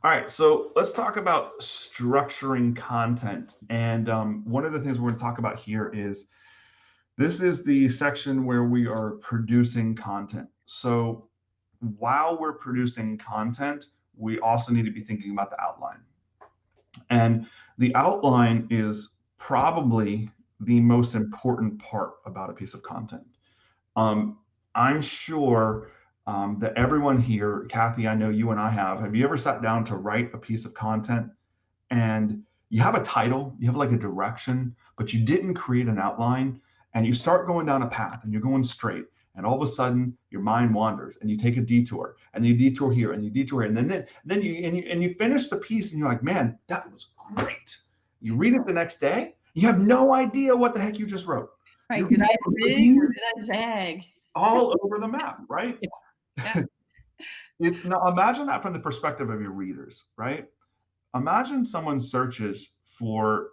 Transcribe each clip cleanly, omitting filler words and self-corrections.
All right, so let's talk about structuring content. And one of the things we're going to talk about here is this is the section where we are producing content. So while we're producing content, we also need to be thinking about the outline. And the outline is probably the most important part about a piece of content. Um, I'm sure that everyone here, Kathy, I know you and I have you ever sat down to write a piece of content and you have a title, you have like a direction, but you didn't create an outline and you start going down a path and you're going straight. And all of a sudden your mind wanders and you take a detour and you detour here and you detour here. And then you finish the piece and you're like, man, that was great. You read it the next day, you have no idea what the heck you just wrote. Right. You're Did I zig or did I zag? all over the map, right? Yeah. Yeah. It's not, imagine that from the perspective of your readers, right? Imagine someone searches for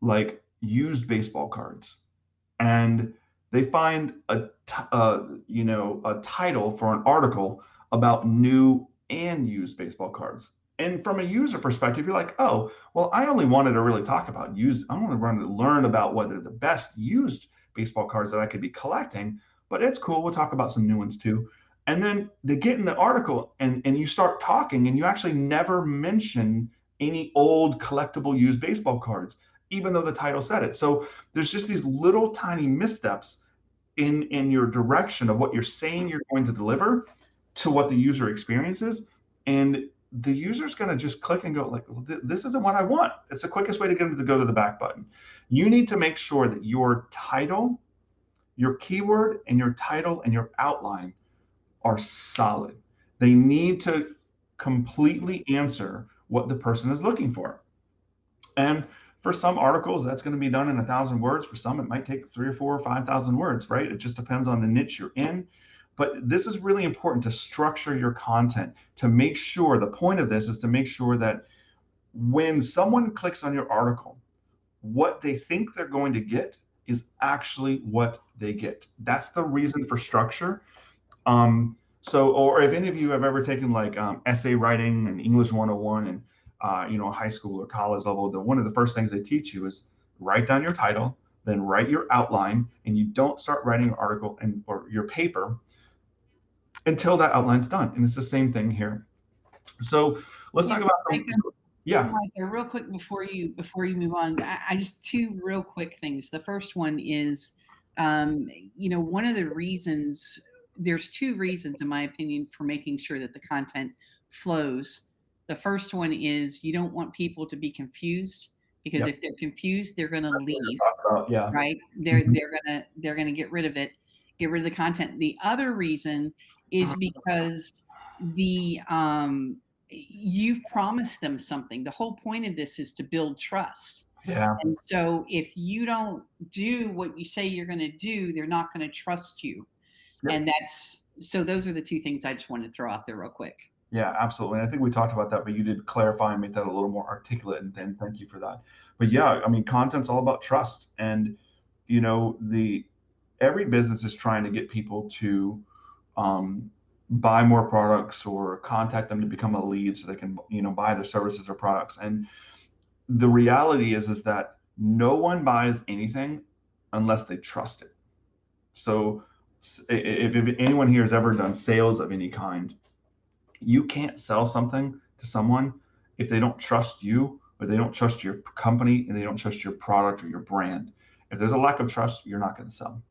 like used baseball cards and they find a title for an article about new and used baseball cards. And from a user perspective, you're like, oh, well, I only wanted to really talk about used. I only wanted to learn about what are the best used baseball cards that I could be collecting. But it's cool. We'll talk about some new ones too. And then they get in the article and you start talking and you actually never mention any old collectible used baseball cards, even though the title said it. So there's just these little tiny missteps in your direction of what you're saying you're going to deliver to what the user experiences. And the user's going to just click and go like, well, this isn't what I want. It's the quickest way to get them to go to the back button. You need to make sure that your title, your keyword and your title and your outline are solid. They need to completely answer what the person is looking for. And for some articles, that's going to be done in 1,000 words. For some, it might take 3 or 4 or 5,000 words, right? It just depends on the niche you're in. But this is really important to structure your content to make sure the point of this is to make sure that when someone clicks on your article, what they think they're going to get is actually what they get. That's the reason for structure. Or if any of you have ever taken like essay writing and English 101 and high school or college level, one of the first things they teach you is write down your title, then write your outline, and you don't start writing your article and or your paper until that outline's done. And it's the same thing here. So let's Yeah. talk about yeah. Micah, real quick before you move on, I just two real quick things. The first one is, one of the reasons. There's two reasons, in my opinion, for making sure that the content flows. The first one is you don't want people to be confused because Yep. if they're confused, they're going to leave. Yeah. Right? Mhm. They're gonna get rid of it, get rid of the content. The other reason is because the you've promised them something. The whole point of this is to build trust. Yeah. And so if you don't do what you say you're going to do, they're not going to trust you. Yep. And those are the two things I just wanted to throw out there real quick. Yeah, absolutely. And I think we talked about that, but you did clarify and make that a little more articulate, and thank you for that. But yeah, I mean, content's all about trust, and the every business is trying to get people to um, buy more products or contact them to become a lead so they can buy their services or products. And the reality is that no one buys anything unless they trust it. So if anyone here has ever done sales of any kind, you can't sell something to someone if they don't trust you or they don't trust your company and they don't trust your product or your brand. If there's a lack of trust, you're not going to sell.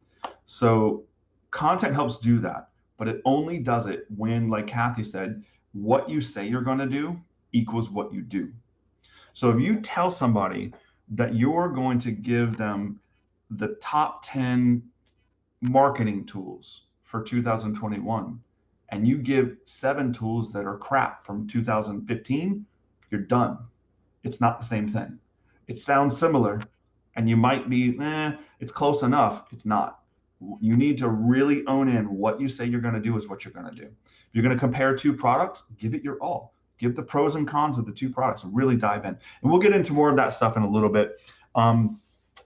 So content helps do that, but it only does it when, like Kathy said, what you say you're going to do equals what you do. So if you tell somebody that you're going to give them the top 10 marketing tools for 2021 and you give 7 tools that are crap from 2015, you're done. It's not the same thing. It sounds similar and you might be, it's close enough. It's not. You need to really own in what you say you're going to do is what you're going to do. If you're going to compare 2 products, give it your all. Give the pros and cons of the 2 products and really dive in. And we'll get into more of that stuff in a little bit. Well,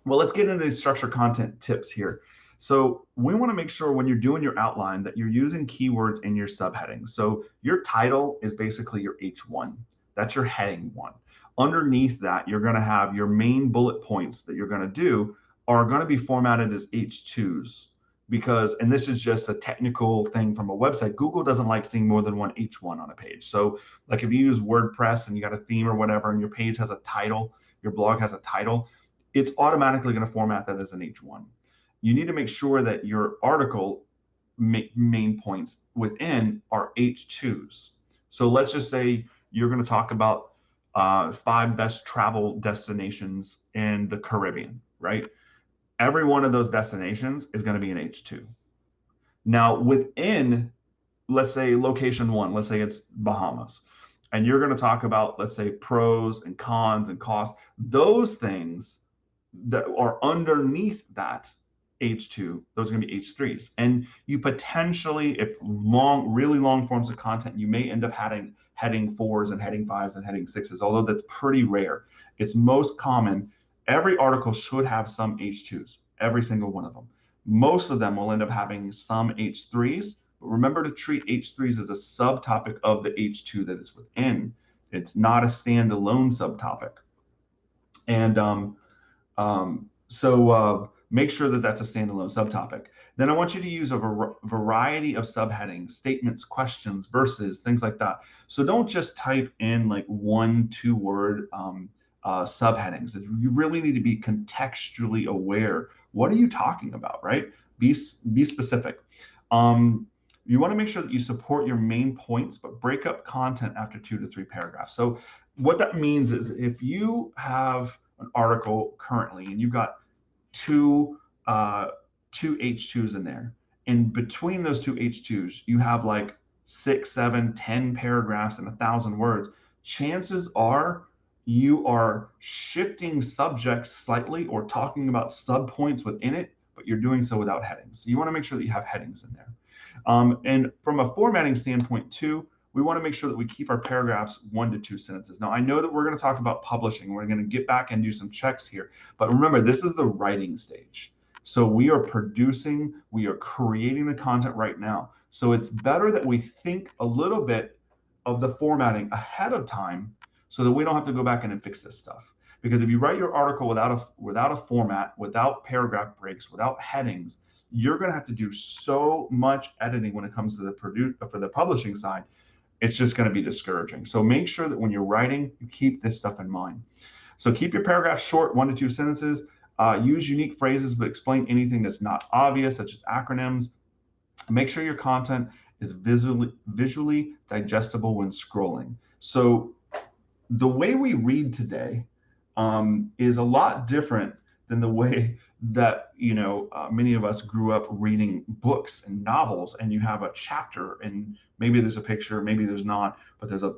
let's get into these structured content tips here. So we want to make sure when you're doing your outline that you're using keywords in your subheadings. So your title is basically your H1. That's your heading one. Underneath that, you're going to have your main bullet points that you're going to do are going to be formatted as H2s because, and this is just a technical thing from a website, Google doesn't like seeing more than one H1 on a page. So like if you use WordPress and you got a theme or whatever, and your page has a title, your blog has a title, it's automatically going to format that as an H1. You need to make sure that your article main points within are H2s. So let's just say you're going to talk about 5 best travel destinations in the Caribbean, right? Every one of those destinations is going to be an H2. Now, within, let's say, location one, let's say it's Bahamas, and you're going to talk about, let's say, pros and cons and costs, those things that are underneath that H2, those are going to be H3s. And you potentially, if really long forms of content, you may end up having heading 4s and heading 5s and heading 6s, although that's pretty rare. It's most common. Every article should have some H2s, every single one of them. Most of them will end up having some H3s, but remember to treat H3s as a subtopic of the H2 that it's within. It's not a standalone subtopic. And make sure that that's a standalone subtopic. Then I want you to use a variety of subheadings, statements, questions, verses, things like that. So don't just type in like 1-2 word subheadings. You really need to be contextually aware. What are you talking about, right? Be specific. You want to make sure that you support your main points, but break up content after 2 to 3 paragraphs. So what that means is if you have an article currently and you've got two H2s in there, and between those two H2s you have like 6, 7, 10 paragraphs and 1,000 words, chances are you are shifting subjects slightly or talking about subpoints within it, but you're doing so without headings. So you want to make sure that you have headings in there. And from a formatting standpoint too, we want to make sure that we keep our paragraphs 1 to 2 sentences. Now, I know that we're going to talk about publishing. We're going to get back and do some checks here. But remember, this is the writing stage. So we are producing, we are creating the content right now. So it's better that we think a little bit of the formatting ahead of time so that we don't have to go back in and fix this stuff. Because if you write your article without a format, without paragraph breaks, without headings, you're going to have to do so much editing when it comes to for the publishing side. It's just going to be discouraging. So make sure that when you're writing, you keep this stuff in mind. So keep your paragraphs short, 1 to 2 sentences. Use unique phrases, but explain anything that's not obvious, such as acronyms. Make sure your content is visually digestible when scrolling. So the way we read today is a lot different than the way that many of us grew up reading books and novels, and you have a chapter and maybe there's a picture, maybe there's not, but there's a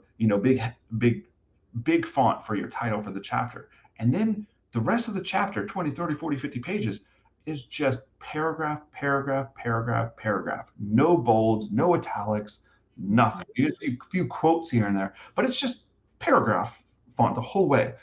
big font for your title for the chapter, and then the rest of the chapter, 20, 30, 40, 50 pages, is just paragraph, paragraph, paragraph, paragraph. No bolds, no italics, nothing. You get a few quotes here and there, but it's just paragraph font the whole way.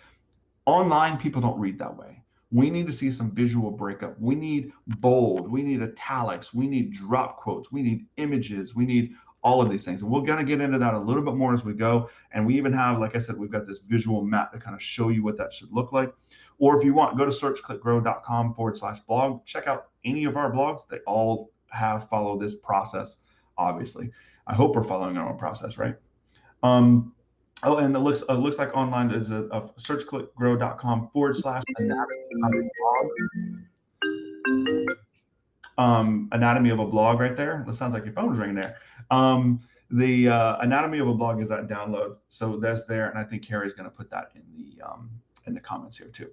Online, people don't read that way. We need to see some visual breakup. We need bold, we need italics, we need drop quotes, we need images, we need all of these things. And we're going to get into that a little bit more as we go. And we even have, like I said, we've got this visual map to kind of show you what that should look like. Or if you want, go to searchclickgrow.com/blog. Check out any of our blogs. They all follow this process, obviously. I hope we're following our own process, right? Oh, and it looks like online is a searchclickgrow.com/anatomy of a blog right there. That sounds like your phone was ringing there. The anatomy of a blog is that download, so that's there, and I think Carrie's going to put that in the comments here too.